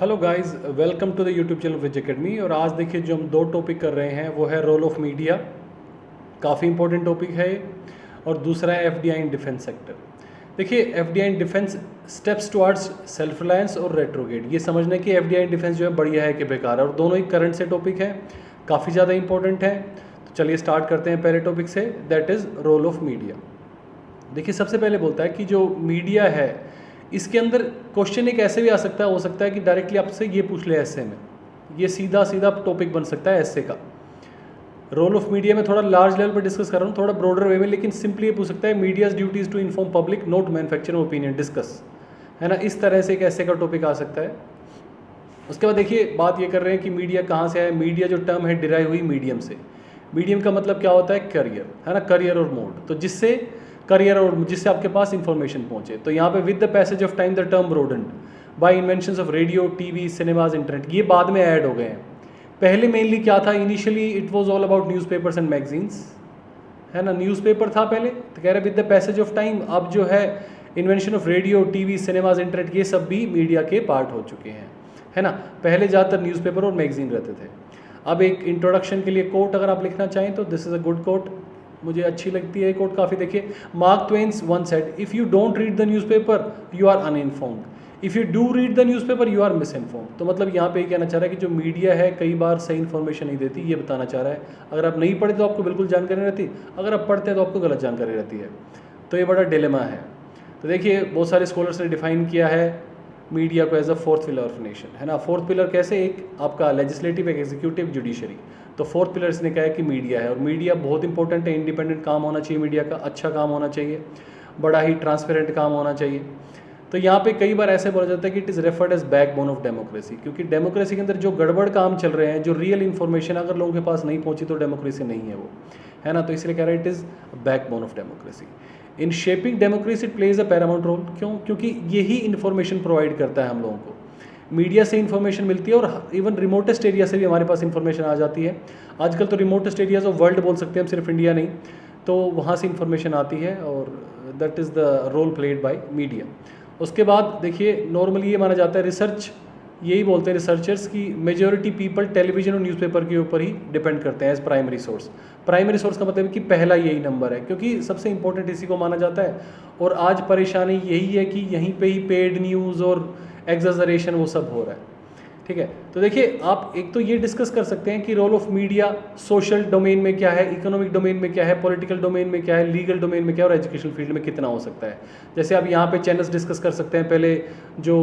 Hello guys, welcome to the YouTube channel Wiz academy. और आज देखिए जो हम दो टॉपिक कर रहे हैं वो है रोल ऑफ मीडिया, काफ़ी इंपॉर्टेंट टॉपिक है ये। और दूसरा है एफडीआई इन डिफेंस सेक्टर। देखिए FDI in defence steps towards self reliance और रेट्रोगेट, ये समझना कि एफडीआई इन डिफेंस जो है बढ़िया है कि बेकार है, और दोनों ही करंट से टॉपिक है, काफ़ी ज़्यादा इंपॉर्टेंट है। तो चलिए स्टार्ट करते हैं पहले टॉपिक से, that is role of media. देखिए सबसे पहले बोलता है कि जो मीडिया है इसके अंदर क्वेश्चन एक ऐसे भी आ सकता है, हो सकता है कि डायरेक्टली आपसे ये पूछ ले एस्से में, ये सीधा सीधा टॉपिक बन सकता है एस्से का। रोल ऑफ मीडिया में थोड़ा लार्ज लेवल पर डिस्कस कर रहा हूँ, थोड़ा ब्रॉडर वे में, लेकिन सिंपली ये पूछ सकता है media's duties to inform public not manufacture opinion discuss, है ना। इस तरह से एक ऐसे का टॉपिक आ सकता है। उसके बाद देखिए बात ये कर रहे हैं कि मीडिया कहाँ से आया। मीडिया जो टर्म है डिराइव हुई मीडियम से। मीडियम का मतलब क्या होता है, करियर, है ना, करियर और मोड। तो जिससे करियर और जिससे आपके पास इंफॉर्मेशन पहुंचे। तो यहाँ पे with the passage of time the term broadened by inventions of radio, TV, cinemas, internet, ये बाद में ऐड हो गए हैं। पहले मेनली क्या था, initially it was all about newspapers and magazines, है ना, न्यूज़पेपर था पहले। तो कह रहे with the passage of time अब जो है invention of radio, TV, cinemas, internet, ये सब भी मीडिया के पार्ट हो चुके हैं, है ना। पहले ज़्यादातर न्यूज़पेपर और मैगजीन रहते थे। अब एक इंट्रोडक्शन के लिए कोट अगर आप लिखना चाहें तो this is a good quote, मुझे अच्छी लगती है कोट काफ़ी। देखिए Mark Twain's once said, if you don't read the newspaper you are uninformed, if you do read the newspaper you are misinformed. तो मतलब यहाँ पे ये कहना चाह रहा है कि जो मीडिया है कई बार सही इन्फॉर्मेशन नहीं देती, ये बताना चाह रहा है। अगर आप नहीं पढ़ते तो आपको बिल्कुल जानकारी रहती, अगर आप पढ़ते हैं तो आपको गलत जानकारी रहती है। तो ये बड़ा डिलेमा है। तो देखिए बहुत सारे स्कॉलर्स ने डिफाइन किया है मीडिया को as a fourth pillar of nation, है ना। फोर्थ पिलर कैसे, एक आपका लेजिस्लेटिव, एक एग्जीक्यूटिव, जुडिशरी। तो फोर्थ पिलर इसने कहा है कि मीडिया है, और मीडिया बहुत इंपॉर्टेंट है। इंडिपेंडेंट काम होना चाहिए मीडिया का, अच्छा काम होना चाहिए, बड़ा ही ट्रांसपेरेंट काम होना चाहिए। तो यहाँ पे कई बार ऐसे बोला जाता है कि it is referred as backbone of democracy, क्योंकि डेमोक्रेसी के अंदर जो गड़बड़ काम चल रहे हैं, जो रियल इन्फॉर्मेशन अगर लोगों के पास नहीं पहुँची तो डेमोक्रेसी नहीं है वो, है ना। तो इसलिए कह रहा है it is backbone of democracy. In shaping democracy it plays a paramount role. क्यों? क्योंकि यही इन्फॉर्मेशन प्रोवाइड करता है हम लोगों को। मीडिया से इन्फॉर्मेशन मिलती है, और इवन रिमोटेस्ट एरिया से भी हमारे पास इन्फॉर्मेशन आ जाती है। आजकल तो रिमोटेस्ट एरियाज ऑफ वर्ल्ड बोल सकते हैं हम, सिर्फ इंडिया नहीं, तो वहाँ से इन्फॉर्मेशन आती है, और that is the role played by media. उसके बाद देखिए नॉर्मली ये माना जाता है, रिसर्च यही बोलते हैं रिसर्चर्स की मेजॉरिटी पीपल टेलीविजन और न्यूज़पेपर के ऊपर ही डिपेंड करते हैं as primary source. Primary source का मतलब है कि पहला यही नंबर है, क्योंकि सबसे इंपॉर्टेंट इसी को माना जाता है। और आज परेशानी यही है कि यहीं पे ही पेड न्यूज़ और एग्जैजरेशन वो सब हो रहा है, ठीक है। तो देखिए आप एक तो ये डिस्कस कर सकते हैं कि role of media social domain में क्या है, इकोनॉमिक डोमेन में क्या है, पॉलिटिकल डोमेन में क्या है, लीगल डोमेन में क्या है, और एजुकेशनल फील्ड में कितना हो सकता है। जैसे आप यहाँ पे चैनल्स डिस्कस कर सकते हैं। पहले जो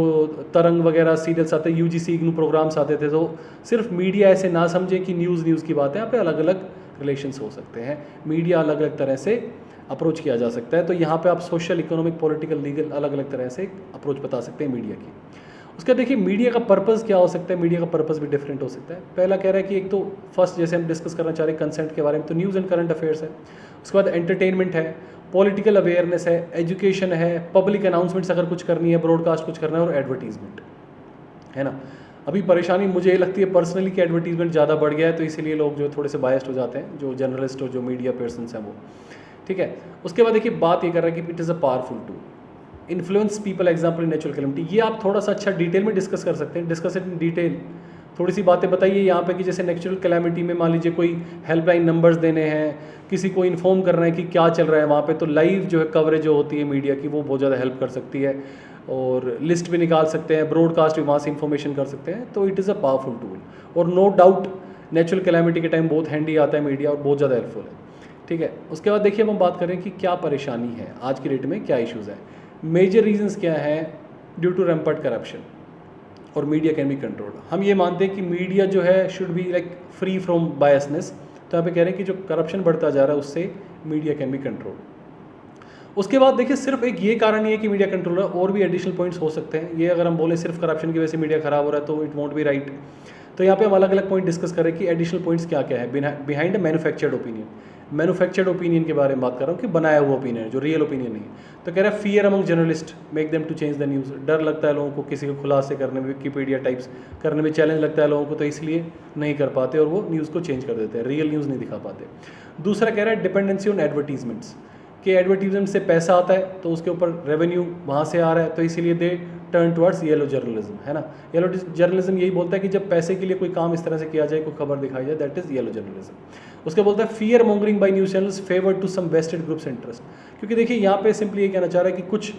तरंग वगैरह सीरियल्स आते, यूजीसी इग्नू प्रोग्राम्स आते थे, तो सिर्फ मीडिया ऐसे ना समझे कि न्यूज़ की बात है, यहाँ पे अलग अलग रिलेशंस हो सकते हैं। मीडिया अलग अलग तरह से अप्रोच किया जा सकता है। तो यहाँ पे आप सोशल, इकोनॉमिक, पॉलिटिकल, लीगल अलग अलग तरह से अप्रोच बता सकते हैं मीडिया की। उसका देखिए मीडिया का पर्पज़ क्या हो सकता है, मीडिया का पर्पज़ भी डिफरेंट हो सकता है। पहला कह रहा है कि एक तो फर्स्ट जैसे हम डिस्कस करना चाह रहे हैं कंसेंट के बारे में, तो न्यूज़ एंड करंट अफेयर्स है। उसके बाद एंटरटेनमेंट है, पॉलिटिकल अवेयरनेस है, एजुकेशन है, पब्लिक अनाउंसमेंट्स अगर कुछ करनी है, ब्रॉडकास्ट कुछ करना है, और एडवर्टीजमेंट, है ना। अभी परेशानी मुझे ये लगती है पर्सनली कि एडवर्टीजमेंट ज़्यादा बढ़ गया है, तो इसीलिए लोग जो थोड़े से बायस्ड हो जाते हैं, जो जर्नलिस्ट और जो मीडिया पर्सनस हैं वो, ठीक है। उसके बाद देखिए बात ये कर रहा है कि it is a powerful tool, influence people example in natural calamity. ये आप थोड़ा सा अच्छा डिटेल में डिस्कस कर सकते हैं, डिस्कस इट इन डिटेल। थोड़ी सी बातें बताइए यहाँ पे कि जैसे नेचुरल कैलेमिटी में मान लीजिए कोई हेल्पलाइन नंबर्स देने हैं, किसी को इन्फॉर्म करना है कि क्या चल रहा है वहाँ पे, तो लाइव जो है कवरेज जो होती है मीडिया की वो बहुत ज़्यादा हेल्प कर सकती है। और लिस्ट भी निकाल सकते हैं, ब्रॉडकास्ट भी वहाँ से इन्फॉर्मेशन कर सकते हैं। तो it is a powerful tool, और नो डाउट नेचुरल कैलेमिटी के टाइम बहुत हैंडी आता है मीडिया, और बहुत ज़्यादा हेल्पफुल है, ठीक है। उसके बाद देखिए हम बात करें कि क्या परेशानी है आज की डेट में, क्या इश्यूज़ हैं। मेजर रीजंस क्या हैं, ड्यू टू रैम्पर्ट करप्शन, और मीडिया कैन बी कंट्रोल्ड। हम ये मानते हैं कि मीडिया जो है should be like free from biasness. तो यहाँ पे कह रहे हैं कि जो करप्शन बढ़ता जा रहा है उससे मीडिया कैन बी कंट्रोल्ड। उसके बाद देखिए सिर्फ एक ये कारण नहीं है कि मीडिया कंट्रोल है, और भी एडिशनल पॉइंट्स हो सकते हैं। ये अगर हम बोले सिर्फ करप्शन की वजह से मीडिया खराब हो रहा है तो इट वॉन्ट बी राइट। तो यहाँ पे हम अलग अलग पॉइंट डिस्कस करें कि एडिशनल पॉइंट्स क्या क्या है behind a manufactured opinion. Manufactured opinion के बारे में बात कर रहा हूँ कि बनाया हुआ ओपिनियन है, जो रियल ओपिनियन नहीं है। तो कह रहा है fear among journalist make them to change the news. डर लगता है लोगों को किसी को खुलासे करने में, विकीपीडिया टाइप्स करने में चैलेंज लगता है लोगों को, तो इसलिए नहीं कर पाते और वो न्यूज़ को चेंज कर देते हैं, रियल न्यूज़ नहीं दिखा पाते। दूसरा कह रहा है डिपेंडेंसी ऑन एडवर्टीजमेंट्स। कि एडवर्टीजमेंट से पैसा आता है तो उसके ऊपर रेवेन्यू वहाँ से आ रहा है, तो इसीलिए they turn towards yellow journalism, है ना। येलो जर्नलिज्म यही बोलता है कि जब पैसे के लिए कोई काम इस तरह से किया जाए, कोई खबर दिखाई जाए, दैट इज़ येलो जर्नलिज्म। उसके बोलता है fear mongering by news channels favour to some vested groups interest. क्योंकि देखिए यहाँ पे सिंपली ये कहना चाह रहा है कि कुछ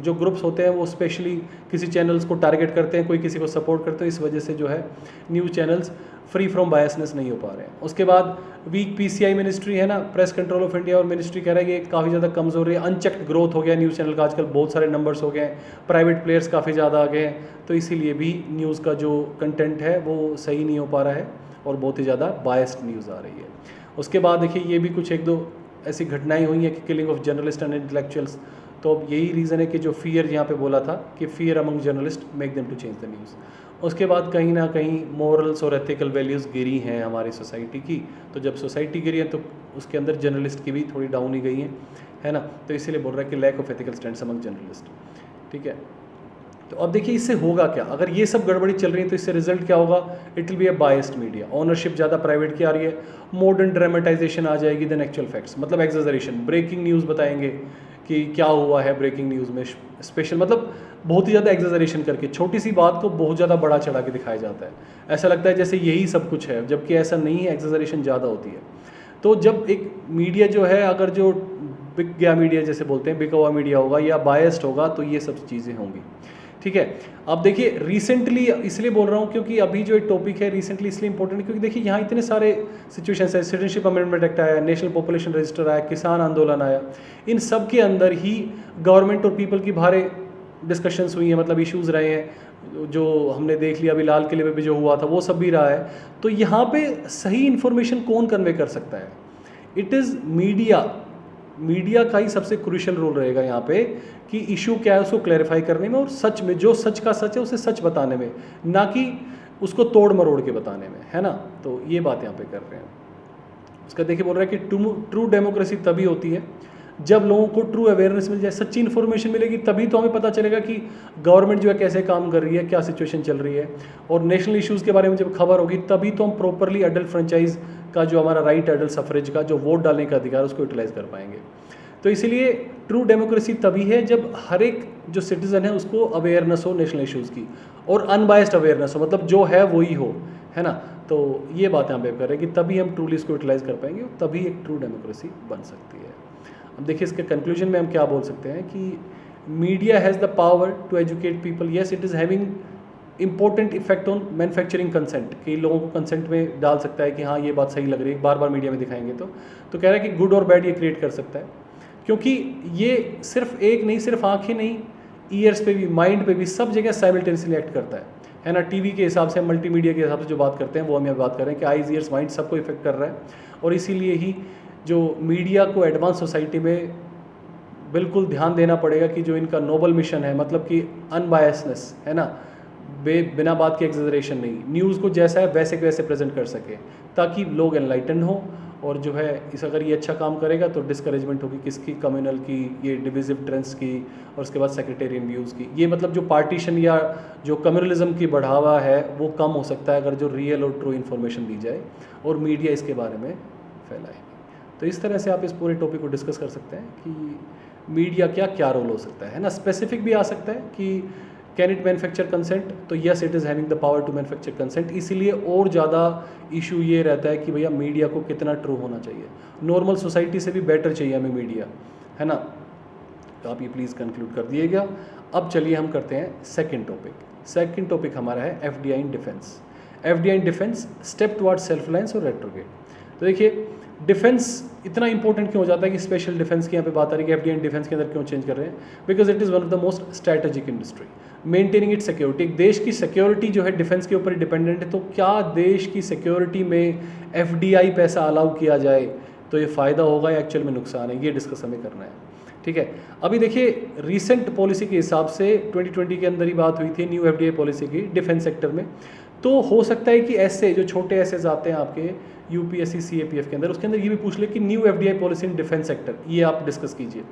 जो ग्रुप्स होते हैं वो स्पेशली किसी चैनल्स को टारगेट करते हैं, कोई किसी को सपोर्ट करते हैं, इस वजह से जो है news channels free from biasness नहीं हो पा रहे हैं। उसके बाद वीक पीसीआई मिनिस्ट्री, है ना, प्रेस कंट्रोल ऑफ इंडिया, और मिनिस्ट्री कह रहा है कि काफ़ी ज़्यादा कमज़ोर है, अनचेक्ड ग्रोथ हो गया न्यूज़ चैनल का, आजकल बहुत सारे नंबर्स हो गए हैं, प्राइवेट प्लेयर्स काफ़ी ज़्यादा आ गए हैं, तो इसीलिए भी न्यूज़ का जो कंटेंट है वो सही नहीं हो पा रहा है और बहुत ही ज़्यादा बायस्ड न्यूज़ आ रही है। उसके बाद देखिए ये भी कुछ एक दो ऐसी घटनाएं हुई हैं कि killing of journalist and intellectuals, तो अब यही रीज़न है कि जो फियर यहाँ पे बोला था कि fear among journalist make them to change the news. उसके बाद कहीं ना कहीं मॉरल्स और एथिकल वैल्यूज़ गिरी हैं हमारी सोसाइटी की, तो जब सोसाइटी गिरी है तो उसके अंदर जर्नलिस्ट की भी थोड़ी डाउन ही गई है ना, तो इसीलिए बोल रहा है कि lack of ethical stands among journalist, ठीक है। तो अब देखिए इससे होगा क्या, अगर ये सब गड़बड़ी चल रही है तो इससे रिजल्ट क्या होगा, it will be a biased media, ownership ज़्यादा प्राइवेट की आ रही है, मॉडर्न ड्रामेटाइजेशन आ जाएगी देन एक्चुअल फैक्ट्स, मतलब एग्जेजरेशन, ब्रेकिंग न्यूज़ बताएंगे कि क्या हुआ है ब्रेकिंग न्यूज़ में स्पेशल, मतलब बहुत ही ज़्यादा एग्जेजरेशन करके छोटी सी बात को बहुत ज़्यादा बड़ा चढ़ा के दिखाया जाता है, ऐसा लगता है जैसे यही सब कुछ है, जबकि ऐसा नहीं है, एग्जेजरेशन ज़्यादा होती है। तो जब एक मीडिया जो है, अगर जो बिक गया मीडिया जैसे बोलते हैं, बिका हुआ मीडिया होगा या बायस्ड होगा, तो ये सब चीज़ें होंगी, ठीक है। अब देखिए रिसेंटली इसलिए बोल रहा हूँ क्योंकि अभी जो एक टॉपिक है रिसेंटली इसलिए इंपॉर्टेंट है क्योंकि देखिए यहाँ इतने सारे सिचुएशंस है, सिटीजनशिप अमेंडमेंट एक्ट आया, नेशनल पॉपुलेशन रजिस्टर आया, किसान आंदोलन आया, इन सब के अंदर ही गवर्नमेंट और पीपल की भारी डिस्कशंस हुई हैं, मतलब इश्यूज़ रहे हैं, जो हमने देख लिया अभी लाल किले पे भी जो हुआ था वो सब भी रहा है। तो यहाँ पे सही इन्फॉर्मेशन कौन कन्वे कर सकता है, इट इज़ मीडिया का ही सबसे क्रूशियल रोल रहेगा यहाँ पे कि इशू क्या है उसको क्लैरिफाई करने में और सच में, जो सच का सच है उसे सच बताने में, ना कि उसको तोड़ मरोड़ के बताने में, है ना। तो ये बात यहाँ पे कर रहे हैं। उसका देखिए बोल रहा है कि ट्रू डेमोक्रेसी तभी होती है जब लोगों को ट्रू अवेयरनेस मिल जाए, सच्ची इन्फॉर्मेशन मिलेगी, तभी तो हमें पता चलेगा कि गवर्नमेंट जो है कैसे काम कर रही है, क्या सिचुएशन चल रही है, और नेशनल इश्यूज़ के बारे में जब खबर होगी तभी तो हम प्रॉपरली अडल्ट फ्रेंचाइज का जो हमारा राइट, अडल्ट सफरेज का जो वोट डालने का अधिकार उसको यूटिलाइज कर पाएंगे। तो इसीलिए ट्रू डेमोक्रेसी तभी है जब हर एक जो सिटीज़न है उसको अवेयरनेस हो नेशनल इश्यूज़ की, और अनबायस्ड अवेयरनेस हो, मतलब जो है वही हो, है ना। तो ये बात यहाँ पे कर रहे हैं कि तभी हम ट्रूली इसको यूटिलाइज कर पाएंगे, तभी एक ट्रू डेमोक्रेसी बन सकती है। अब देखिए इसके कंक्लूजन में हम क्या बोल सकते हैं कि media has the power to educate people, yes it is having important effect on manufacturing consent, कि लोगों को कंसेंट में डाल सकता है कि हाँ ये बात सही लग रही है, बार बार मीडिया में दिखाएंगे तो कह रहा है कि गुड और बैड ये क्रिएट कर सकता है, क्योंकि ये सिर्फ एक नहीं, सिर्फ आँखें नहीं, ईयर्स पे भी, माइंड पे भी, सब जगह साइमल्टेनियसली एक्ट करता है ना। टीवी के हिसाब से, मल्टीमीडिया के हिसाब से जो बात करते हैं वो हम यहाँ बात कर रहे हैं कि आइज़, ईयर्स, माइंड सबको इफेक्ट कर रहा है, और इसीलिए ही जो मीडिया को एडवांस सोसाइटी में बिल्कुल ध्यान देना पड़ेगा कि जो इनका नोबल मिशन है, मतलब कि अनबायसनेस, है ना, बिना बात के एग्जेजरेशन नहीं, न्यूज़ को जैसा है वैसे के वैसे प्रेजेंट कर सके, ताकि लोग एनलाइटन हो, और जो है इस अगर ये अच्छा काम करेगा तो डिस्करेजमेंट होगी किसकी, कम्युनल की, ये डिविजिव ट्रेंड्स की, और उसके बाद सेक्रेटेरियन व्यूज़ की, ये मतलब जो पार्टीशन या जो कम्युनलिज्म की बढ़ावा है वो कम हो सकता है अगर जो रियल और ट्रू इन्फॉर्मेशन दी जाए और मीडिया इसके बारे में फैलाए। तो इस तरह से आप इस पूरे टॉपिक को डिस्कस कर सकते हैं कि मीडिया क्या रोल हो सकता है ना। स्पेसिफिक भी आ सकता है कि कैन इट मैन्युफैक्चर कंसेंट, तो yes it is having the power to manufacture consent, इसीलिए और ज़्यादा इशू ये रहता है कि भैया मीडिया को कितना ट्रू होना चाहिए, नॉर्मल सोसाइटी से भी बेटर चाहिए हमें मीडिया, है ना। तो आप ये प्लीज़ कंक्लूड कर दिएगा। अब चलिए हम करते हैं सेकंड टॉपिक हमारा है FDI in defence. FDI in defence, step towards self reliance और रेट्रोगेट। तो देखिए डिफेंस इतना इंपॉर्टेंट क्यों हो जाता है कि स्पेशल डिफेंस की यहाँ पे बात आ रही है कि एफडीआई डिफेंस के अंदर क्यों चेंज कर रहे हैं, because it is one of the most strategic industry, maintaining it security. एक देश की सिक्योरिटी जो है डिफेंस के ऊपर डिपेंडेंट है, तो क्या देश की सिक्योरिटी में एफडीआई पैसा अलाउ किया जाए तो ये फ़ायदा होगा या एक्चुअल में नुकसान है, ये डिस्कस हमें करना है, ठीक है। अभी देखिए रिसेंट पॉलिसी के हिसाब से 2020 के अंदर ही बात हुई थी न्यू एफडीआई पॉलिसी की डिफेंस सेक्टर में, तो हो सकता है कि ऐसे जो छोटे ऐसे आते हैं आपके यूपीएससी सीएपीएफ के अंदर, उसके अंदर ये भी पूछ ले कि new FDI policy in defence sector, ये आप डिस्कस कीजिए।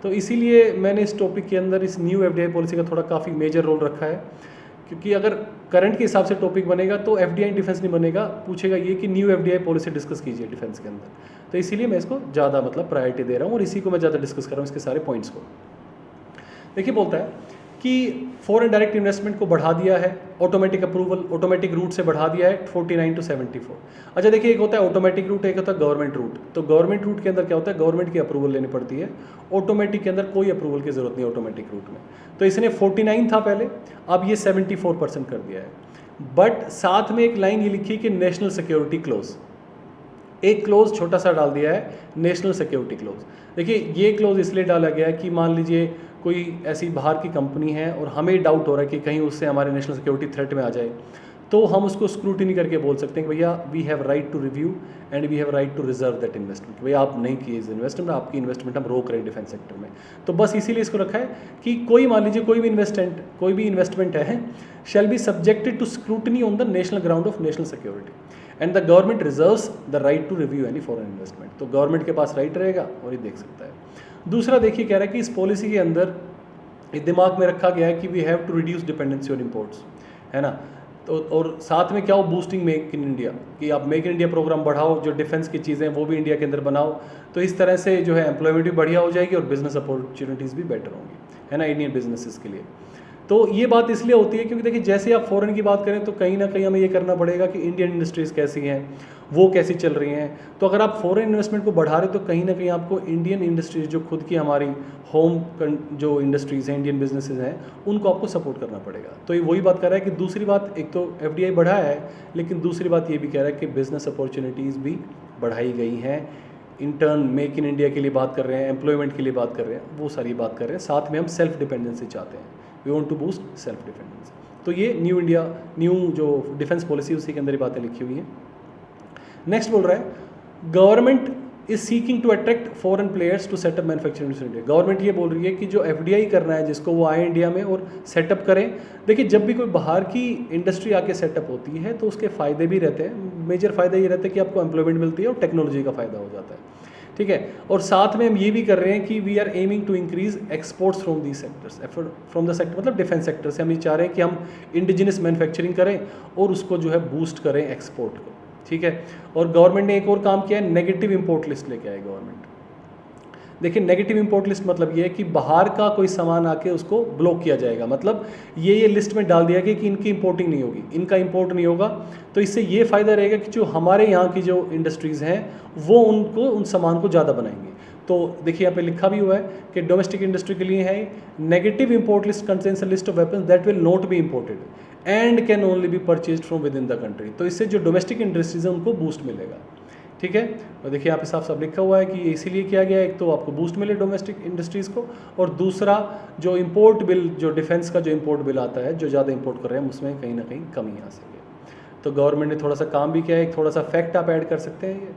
तो इसीलिए मैंने इस टॉपिक के अंदर इस न्यू एफडीआई पॉलिसी का थोड़ा काफ़ी मेजर रोल रखा है क्योंकि अगर करंट के हिसाब से टॉपिक बनेगा तो एफडीआई डिफेंस नहीं बनेगा, पूछेगा ये कि न्यू एफडीआई पॉलिसी डिस्कस कीजिए डिफेंस के अंदर। तो इसीलिए मैं इसको ज़्यादा मतलब प्रायोरिटी दे रहा हूँ और इसी को मैं ज़्यादा डिस्कस कर रहा हूँ, इसके सारे पॉइंट्स को। देखिए बोलता है कि फॉरेन डायरेक्ट इन्वेस्टमेंट को बढ़ा दिया है, ऑटोमेटिक अप्रूवल, ऑटोमेटिक रूट से बढ़ा दिया है 49 to 74। अच्छा देखिए, एक होता है ऑटोमेटिक रूट, एक होता है गवर्नमेंट रूट। तो गवर्नमेंट रूट के अंदर क्या होता है, गवर्नमेंट की अप्रूवल लेनी पड़ती है, ऑटोमेटिक के अंदर कोई अप्रूवल की जरूरत नहीं ऑटोमेटिक रूट में। तो इसने 49 था पहले, अब ये 74% कर दिया है। बट साथ में एक लाइन ये लिखी कि नेशनल सिक्योरिटी क्लोज, एक क्लोज छोटा सा डाल दिया है, नेशनल सिक्योरिटी क्लोज। देखिए ये क्लोज इसलिए डाला गया है कि मान लीजिए कोई ऐसी बाहर की कंपनी है और हमें डाउट हो रहा है कि कहीं उससे हमारे नेशनल सिक्योरिटी थ्रेट में आ जाए, तो हम उसको स्क्रूटिनी करके बोल सकते हैं कि भैया we have right to review and we have right to reserve that investment. भैया आप नहीं किए इस इन्वेस्टमेंट, आपकी इन्वेस्टमेंट हम रोक रहे हैं डिफेंस सेक्टर में। तो बस इसीलिए इसको रखा है कि कोई मान लीजिए कोई भी इन्वेस्टमेंट है shall be subjected to scrutiny on the national ground of national security and the government reserves the right to review any foreign investment. तो गवर्नमेंट के पास राइट रहेगा और ये देख सकता है। दूसरा देखिए कह रहा है कि इस पॉलिसी के अंदर ये दिमाग में रखा गया है कि we have to reduce dependency on imports, है ना। तो और साथ में क्या हो, बूस्टिंग मेक इन इंडिया, कि आप मेक इन इंडिया प्रोग्राम बढ़ाओ, जो डिफेंस की चीज़ें वो भी इंडिया के अंदर बनाओ। तो इस तरह से जो है एम्प्लॉयमेंट भी बढ़िया हो जाएगी और बिजनेस अपॉर्चुनिटीज़ भी बेटर होंगी, है ना, इंडियन बिजनेसेस के लिए। तो ये बात इसलिए होती है क्योंकि देखिए जैसे आप फॉरेन की बात करें तो कहीं ना कहीं हमें ये करना पड़ेगा कि इंडियन इंडस्ट्रीज़ कैसी हैं, वो कैसी चल रही हैं। तो अगर आप फॉरेन इन्वेस्टमेंट को बढ़ा रहे तो कहीं ना कहीं आपको इंडियन इंडस्ट्रीज़ जो खुद की हमारी होम जो इंडस्ट्रीज़ हैं, इंडियन बिजनेसेस हैं, उनको आपको सपोर्ट करना पड़ेगा। तो ये वही बात कर रहा है कि दूसरी बात, एक तो एफडीआई बढ़ाया है, लेकिन दूसरी बात ये भी कह रहा है कि बिजनेस अपॉर्चुनिटीज़ भी बढ़ाई गई हैं। इंटर्न मेक इन इंडिया के लिए बात कर रहे हैं, एम्प्लॉयमेंट के लिए बात कर रहे हैं, वो सारी बात कर रहे हैं। साथ में हम सेल्फ डिपेंडेंसी चाहते हैं, we want to boost self dependency. तो ये न्यू जो डिफेंस पॉलिसी उसी के अंदर ही बातें लिखी हुई हैं। नेक्स्ट बोल रहा है government is seeking to attract foreign players to set up manufacturing in India. Government ये बोल रही है कि जो एफडीआई करना है जिसको, वो आए इंडिया में और सेटअप करें। देखिए जब भी कोई बाहर की इंडस्ट्री आके सेटअप होती है तो उसके फ़ायदे भी रहते हैं। मेजर फ़ायदा ये रहता है कि आपको एम्प्लॉयमेंट मिलती है और टेक्नोलॉजी का फ़ायदा हो जाता है, ठीक है। और साथ में हम ये भी कर रहे हैं कि we are aiming to increase exports from the sectors, from the sector मतलब डिफेंस सेक्टर से हम ये चाह रहे हैं कि हम इंडिजिनस मैन्युफैक्चरिंग करें और उसको जो है बूस्ट करें एक्सपोर्ट को, ठीक है। और गवर्नमेंट ने एक और काम किया है, नेगेटिव इंपोर्ट लिस्ट लेके आए गवर्नमेंट। देखिए नेगेटिव इंपोर्ट लिस्ट मतलब ये है कि बाहर का कोई सामान आके उसको ब्लॉक किया जाएगा, मतलब ये लिस्ट में डाल दिया गया कि इनकी इंपोर्टिंग नहीं होगी, इनका इंपोर्ट नहीं होगा। तो इससे ये फ़ायदा रहेगा कि जो हमारे यहाँ की जो इंडस्ट्रीज़ हैं वो उन सामान को ज़्यादा बनाएंगे। तो देखिए यहाँ पे लिखा भी हुआ है कि डोमेस्टिक इंडस्ट्री के लिए है negative import list contains a list of weapons that will not be imported and can only be purchased from within the country. तो इससे जो डोमेस्टिक इंडस्ट्रीज हैं उनको बूस्ट मिलेगा, ठीक है। और देखिए यहाँ पे साफ साफ लिखा हुआ है कि इसीलिए किया गया है, एक तो आपको बूस्ट मिले डोमेस्टिक इंडस्ट्रीज़ को, और दूसरा जो इंपोर्ट बिल, जो डिफेंस का जो इंपोर्ट बिल आता है, जो ज़्यादा इंपोर्ट कर रहे हैं उसमें कहीं ना कहीं कमी आ सके। तो गवर्नमेंट ने थोड़ा सा काम भी किया है, एक थोड़ा सा फैक्ट आप ऐड कर सकते हैं, ये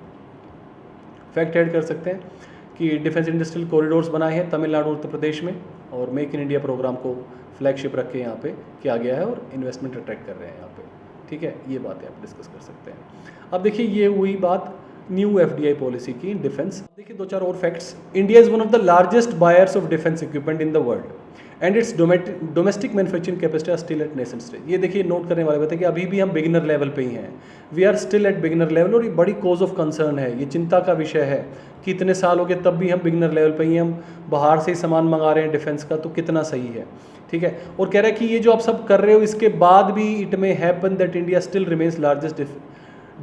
फैक्ट ऐड कर सकते हैं कि डिफेंस इंडस्ट्रियल कॉरिडोर्स बनाए हैं तमिलनाडु उत्तर प्रदेश में, और मेक इन इंडिया प्रोग्राम को फ्लैगशिप रख के यहाँ पे किया गया है और इन्वेस्टमेंट अट्रैक्ट कर रहे हैं यहाँ पे, ठीक है। ये बातें आप डिस्कस कर सकते हैं। अब देखिए ये हुई बात न्यू एफडीआई पॉलिसी की डिफेंस। देखिए दो चार और facts. India is one of the largest buyers of defence equipment in the world and its domestic manufacturing capacity are still at nascent stage. ये देखिए नोट करने वाले बात है कि अभी भी हम बिगिनर लेवल पे ही हैं, we are still at beginner level, और ये बड़ी कॉज ऑफ कंसर्न है, ये चिंता का विषय है कि इतने साल हो गए तब भी हम बिगिनर लेवल पे ही, हम बाहर से ही सामान मंगा रहे हैं डिफेंस का, तो कितना सही है, ठीक है। और कह रहा है कि ये जो आप सब कर रहे हो इसके बाद भी it may happen that India still remains largest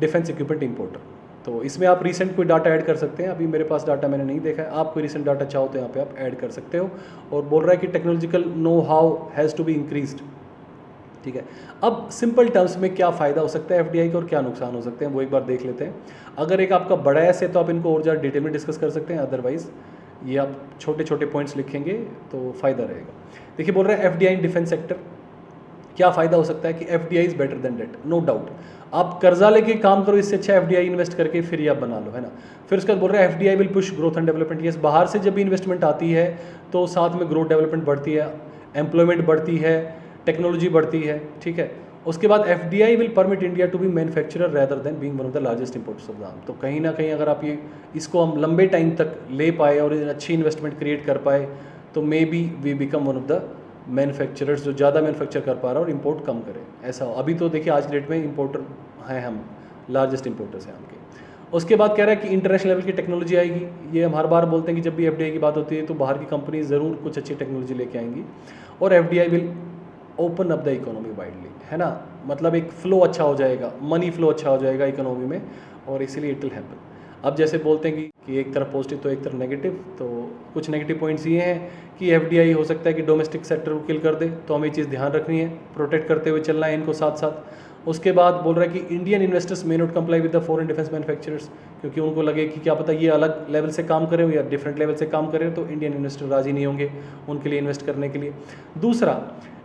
defence equipment importer. तो इसमें आप रीसेंट कोई डाटा ऐड कर सकते हैं, अभी मेरे पास डाटा मैंने नहीं देखा है, आप कोई रीसेंट डाटा चाहो तो यहाँ पे आप ऐड कर सकते हो। और बोल रहा है कि technological know how has to be increased, ठीक है। अब सिंपल टर्म्स में क्या फ़ायदा हो सकता है एफडीआई का और क्या नुकसान हो सकते हैं वो एक बार देख लेते हैं। अगर एक आपका बड़ा एस है तो आप इनको और ज़्यादा डिटेल में डिस्कस कर सकते हैं, अदरवाइज़ ये आप छोटे छोटे पॉइंट्स लिखेंगे तो फ़ायदा रहेगा। देखिए बोल रहा है एफडीआई इन डिफेंस सेक्टर क्या फ़ायदा हो सकता है कि FDI is better than debt, no doubt. आप कर्जा लेके काम करो, इससे अच्छा एफडीआई इन्वेस्ट करके फिर ही आप बना लो, है ना। फिर उसके बाद बोल रहे हैं FDI will push growth and development. Yes, बाहर से जब भी इन्वेस्टमेंट आती है तो साथ में ग्रोथ डेवलपमेंट बढ़ती है, एम्प्लॉयमेंट बढ़ती है, टेक्नोलॉजी बढ़ती है, ठीक है। उसके बाद FDI will permit India to be manufacturer rather than being one of the largest importers of the arm. तो कहीं ना कहीं अगर आप ये इसको हम लंबे टाइम तक ले पाए और अच्छी इन्वेस्टमेंट क्रिएट कर पाए तो maybe we become one of the manufacturers जो ज़्यादा मैन्युफैक्चर कर पा रहा है और इंपोर्ट कम करे, ऐसा हो। अभी तो देखिए आज की डेट में इंपोर्टर हैं हम, लार्जेस्ट इंपोर्टर्स हैं हम के। उसके बाद कह रहा है कि इंटरनेशनल लेवल की टेक्नोलॉजी आएगी। ये हम हर बार बोलते हैं कि जब भी एफडीआई की बात होती है तो बाहर की कंपनी ज़रूर कुछ अच्छी टेक्नोलॉजी लेके आएंगी, और FDI will open up the economy widely, है ना, मतलब एक फ़्लो अच्छा हो जाएगा, मनी फ्लो अच्छा हो जाएगा इकोनॉमी में, और इसीलिए इट विल हैपन। अब जैसे बोलते हैं कि एक तरफ पॉजिटिव तो एक तरफ नेगेटिव, तो कुछ नेगेटिव पॉइंट्स ये हैं कि एफडीआई हो सकता है कि डोमेस्टिक सेक्टर को किल कर दे, तो हमें ये चीज़ ध्यान रखनी है, प्रोटेक्ट करते हुए चलना है इनको साथ साथ। उसके बाद बोल रहा है कि Indian investors may not comply with the foreign defence manufacturers, क्योंकि उनको लगे कि क्या पता ये अलग लेवल से काम करें या डिफरेंट लेवल से काम करें, तो इंडियन इन्वेस्टर राजी नहीं होंगे उनके लिए इन्वेस्ट करने के लिए। दूसरा,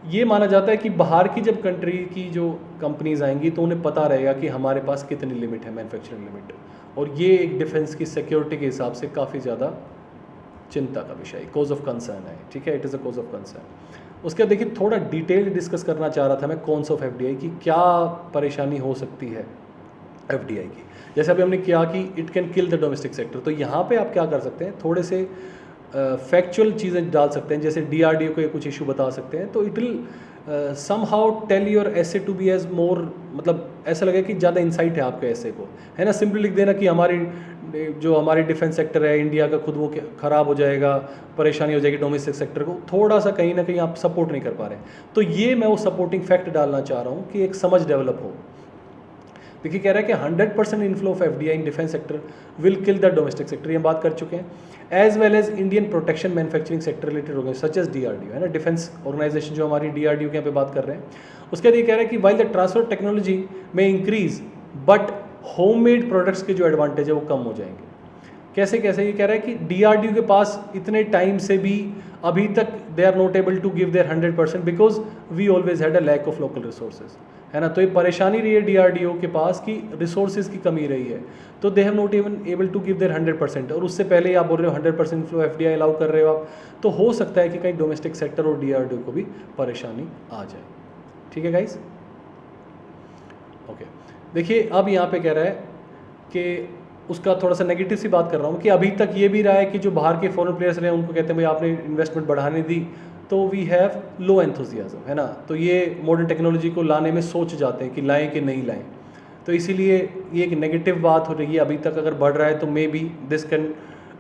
ये माना जाता है कि बाहर की जब कंट्री की जो कंपनीज आएंगी तो उन्हें पता रहेगा कि हमारे पास कितनी लिमिट है, मैन्युफैक्चरिंग लिमिट, और ये एक डिफेंस की सिक्योरिटी के हिसाब से काफ़ी ज़्यादा चिंता का विषय, कॉज ऑफ कंसर्न है, ठीक है, it is a cause of concern. उसके बाद देखिए थोड़ा डिटेल डिस्कस करना चाह रहा था मैं कॉन्स ऑफ एफडीआई की, क्या परेशानी हो सकती है एफडीआई की। जैसे अभी हमने किया कि it can kill the domestic sector, तो यहाँ पे आप क्या कर सकते हैं, थोड़े से फैक्चुअल चीज़ें डाल सकते हैं, जैसे डीआरडीओ के कुछ इशू बता सकते हैं, तो it will somehow tell your ऐसे टू बी एज मोर, मतलब ऐसा लगे कि ज़्यादा इंसाइट है आपके ऐसे को, है ना। सिंपली लिख देना कि हमारी डिफेंस सेक्टर है इंडिया का खुद वो ख़राब हो जाएगा, परेशानी हो जाएगी डोमेस्टिक सेक्टर को, थोड़ा सा कहीं ना कहीं आप सपोर्ट नहीं कर पा रहे हैं, तो ये मैं वो सपोर्टिंग फैक्ट डालना चाह रहा हूँ कि एक समझ डेवलप हो। देखिए कह रहा है कि 100% inflow of FDI in defence sector will kill the domestic sector, ये हम बात कर चुके हैं, as well as Indian protection manufacturing sector related organisation such as DRDO, है ना, डिफेंस ऑर्गेनाइजेशन जो हमारी डीआरडीओ के यहाँ पे बात कर रहे हैं। उसके बाद ये कह रहा है कि वाइल द ट्रांसफर टेक्नोलॉजी में इंक्रीज बट होममेड प्रोडक्ट्स के जो एडवांटेज है वो कम हो जाएंगे। कैसे कैसे, ये कह रहा है कि डीआरडीओ के पास इतने टाइम से भी अभी तक they are not able to give their 100% because we always had a lack of local resources, है ना। तो ये परेशानी रही है डीआरडीओ के पास कि रिसोर्सेज की कमी रही है, तो they have not even able to give their 100%, और उससे पहले आप बोल रहे हो 100% फ्लो एफडीआई अलाउ कर रहे हो आप, तो हो सकता है कि कहीं डोमेस्टिक सेक्टर और डीआरडीओ को भी परेशानी आ जाए, ठीक है गाइस, ओके। देखिए अब यहाँ पे कह रहा है कि उसका थोड़ा सा नेगेटिव सी बात कर रहा हूँ कि अभी तक ये भी रहा है कि जो बाहर के फॉरेन प्लेयर्स रहे हैं उनको कहते हैं भाई आपने इन्वेस्टमेंट बढ़ाने दी, तो वी हैव लो एंथुजियाज्म, है ना, तो ये मॉडर्न टेक्नोलॉजी को लाने में सोच जाते हैं कि लाएं कि नहीं लाएं, तो इसीलिए ये एक नेगेटिव बात हो रही है। अभी तक अगर बढ़ रहा है तो maybe this can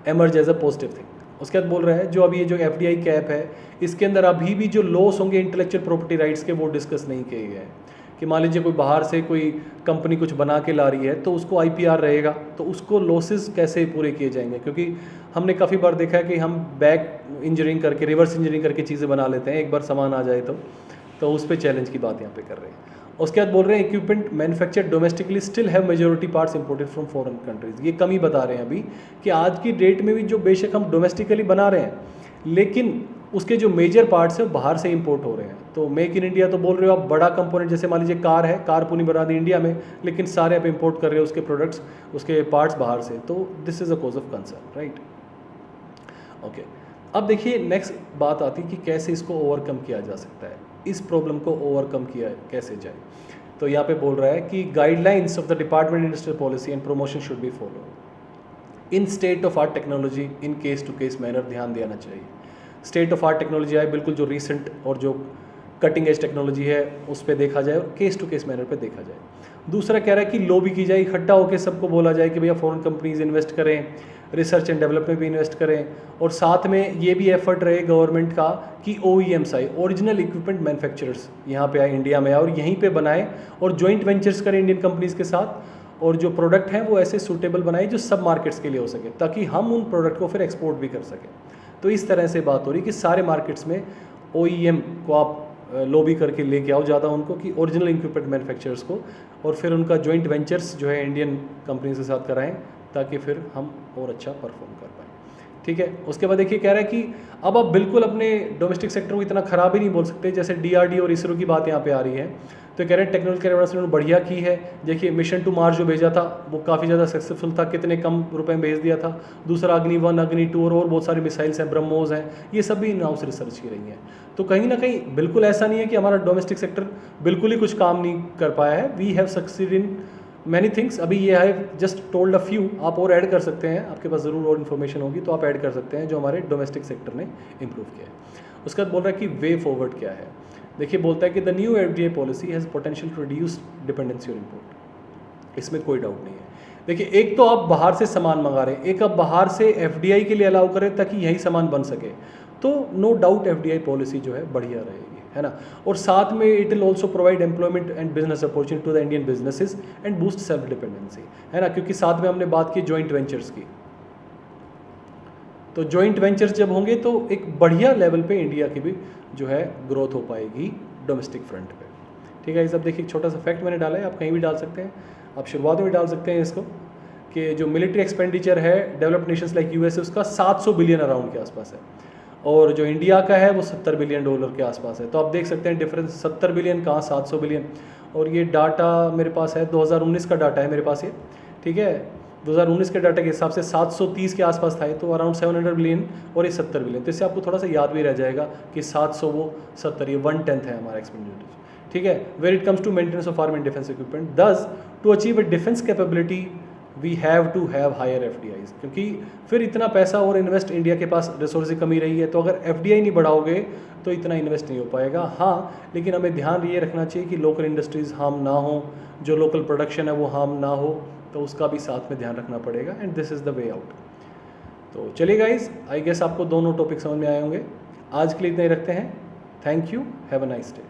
emerge as a positive thing. उसके बाद बोल रहा है जो अभी ये जो एफडीआई कैप है इसके अंदर अभी भी जो लॉस होंगे इंटेलेक्चुअल प्रॉपर्टी राइट्स के वो डिस्कस नहीं किए गए हैं, कि मान लीजिए कोई बाहर से कोई कंपनी कुछ बना के ला रही है तो उसको आईपीआर रहेगा, तो उसको लॉसेस कैसे पूरे किए जाएंगे, क्योंकि हमने काफ़ी बार देखा है कि हम बैक इंजीनियरिंग करके, रिवर्स इंजीनियरिंग करके चीज़ें बना लेते हैं, एक बार सामान आ जाए तो उस पर चैलेंज की बात यहाँ पे कर रहे हैं। उसके बाद बोल रहे हैं equipment manufactured domestically still have majority parts imported from foreign countries, ये कमी बता रहे हैं अभी कि आज की डेट में भी जो बेशक हम डोमेस्टिकली बना रहे हैं लेकिन उसके जो मेजर पार्ट्स हैं बाहर से इंपोर्ट हो रहे हैं। तो मेक इन इंडिया तो बोल रहे हो आप, बड़ा कंपोनेंट जैसे मान लीजिए कार है, कार पूरी बना दी इंडिया में, लेकिन सारे आप इंपोर्ट कर रहे हो उसके प्रोडक्ट्स, उसके पार्ट्स बाहर से, तो this is a cause of concern, right, okay. अब देखिए नेक्स्ट बात आती है कि कैसे इसको ओवरकम किया जा सकता है, इस प्रॉब्लम को ओवरकम किया कैसे जाए। तो यहाँ पे बोल रहा है कि guidelines of the department industrial policy and promotion should be follow in state of art technology in case to case manner, ध्यान देना चाहिए। स्टेट ऑफ आर्ट टेक्नोलॉजी आए बिल्कुल जो रिसेंट और जो कटिंग एज टेक्नोलॉजी है उस पर देखा जाए और केस टू केस मैनर पे देखा जाए। दूसरा कह रहा है कि लॉबी की जाए, इकट्ठा होकर सबको बोला जाए कि भैया फॉरेन कंपनीज इन्वेस्ट करें, रिसर्च एंड डेवलपमेंट भी इन्वेस्ट करें, और साथ में ये भी एफर्ट रहे गवर्नमेंट का कि OEMs आए, ओरिजिनल इक्विपमेंट मैन्युफैक्चरर्स यहाँ पे आए, इंडिया में आए और यहीं पे बनाए और जॉइंट वेंचर्स करें इंडियन कंपनीज के साथ, और जो प्रोडक्ट हैं वो ऐसे सूटेबल बनाए जो सब मार्केट्स के लिए हो सके, ताकि हम उन प्रोडक्ट को फिर एक्सपोर्ट भी कर सकें। तो इस तरह से बात हो रही कि सारे मार्केट्स में OEM को आप लॉबी करके लेके आओ ज़्यादा उनको, कि ओरिजिनल इक्विपमेंट मैन्युफैक्चरर्स को, और फिर उनका जॉइंट वेंचर्स जो है इंडियन कंपनीज के साथ कराएं, ताकि फिर हम और अच्छा परफॉर्म कर पाएँ, ठीक है। उसके बाद देखिए कह रहा है कि अब आप बिल्कुल अपने डोमेस्टिक सेक्टर को इतना ख़राब ही नहीं बोल सकते, जैसे DRDO और इसरो की बात यहाँ पे आ रही है, तो कह रहे हैं टेक्नोलॉजिकल एडवांसमेंट उन्होंने बढ़िया की है। देखिए मिशन टू मार्स जो भेजा था वो काफ़ी ज़्यादा सक्सेसफुल था, कितने कम रुपए में भेज दिया था। दूसरा अग्नि 1, अग्नि 2 और बहुत सारी मिसाइल्स हैं, ब्रह्मोस हैं, ये सब भी इन हाउस रिसर्च की रही हैं। तो कहीं ना कहीं बिल्कुल ऐसा नहीं है कि हमारा डोमेस्टिक सेक्टर बिल्कुल ही कुछ काम नहीं कर पाया है। We have succeed in many things. अभी ये है जस्ट टोल्ड अ फ्यू, आप और ऐड कर सकते हैं, आपके पास ज़रूर और इन्फॉर्मेशन होगी तो आप ऐड कर सकते हैं जो हमारे डोमेस्टिक सेक्टर ने इम्प्रूव किया है। उसके बाद बोल रहा है कि वे फॉरवर्ड क्या है। देखिए बोलता है कि the new FDI policy has potential to reduce dependency on import. इसमें कोई डाउट नहीं है। देखिए एक तो आप बाहर से सामान मंगा रहे हैं, एक आप बाहर से एफडीआई के लिए अलाउ करें ताकि यही सामान बन सके, तो नो डाउट एफडीआई पॉलिसी जो है बढ़िया रहेगी, है ना। और साथ में it will also provide employment and business opportunity to the Indian businesses and boost self dependency, है ना, क्योंकि साथ में हमने बात की जॉइंट वेंचर्स की। तो जॉइंट वेंचर्स जब होंगे तो एक बढ़िया लेवल पे इंडिया की भी जो है ग्रोथ हो पाएगी डोमेस्टिक फ्रंट पे। ठीक है, इस अब देखिए छोटा सा फैक्ट मैंने डाला है, आप कहीं भी डाल सकते हैं, आप शुरुआत में डाल सकते हैं इसको, कि जो मिलिट्री एक्सपेंडिचर है डेवलप्ड नेशंस लाइक यूएसए उसका 700 बिलियन अराउंड के आसपास है, और जो इंडिया का है वो $70 बिलियन के आसपास है। तो आप देख सकते हैं डिफरेंस, 70 बिलियन कहाँ 700 बिलियन। और ये डाटा मेरे पास है 2019 का डाटा है मेरे पास ये, ठीक है, 2019 के डाटा के हिसाब से 730 के आसपास था, तो अराउंड 700 बिलियन और ये 70 बिलियन। तो इससे आपको थोड़ा सा याद भी रह जाएगा कि 700 वो 70, ये 1/10 है हमारा एक्सपेंडिचर। ठीक है, where it comes to maintenance of army and defence equipment, thus to achieve a defence capability we have to have higher FDIs, क्योंकि फिर इतना पैसा और इन्वेस्ट इंडिया के पास रिसोर्स की कमी रही है, तो अगर एफडीआई नहीं बढ़ाओगे तो इतना इन्वेस्ट नहीं हो पाएगा। हाँ, लेकिन हमें ध्यान ये रखना चाहिए कि लोकल इंडस्ट्रीज़ हार्म ना हो, जो लोकल प्रोडक्शन है वो हार्म ना हो, तो उसका भी साथ में ध्यान रखना पड़ेगा, and this is the way out. तो चलिए गाइज, आई गेस आपको दोनों टॉपिक समझ में आए होंगे। आज के लिए इतना ही रखते हैं। Thank you, have a nice day.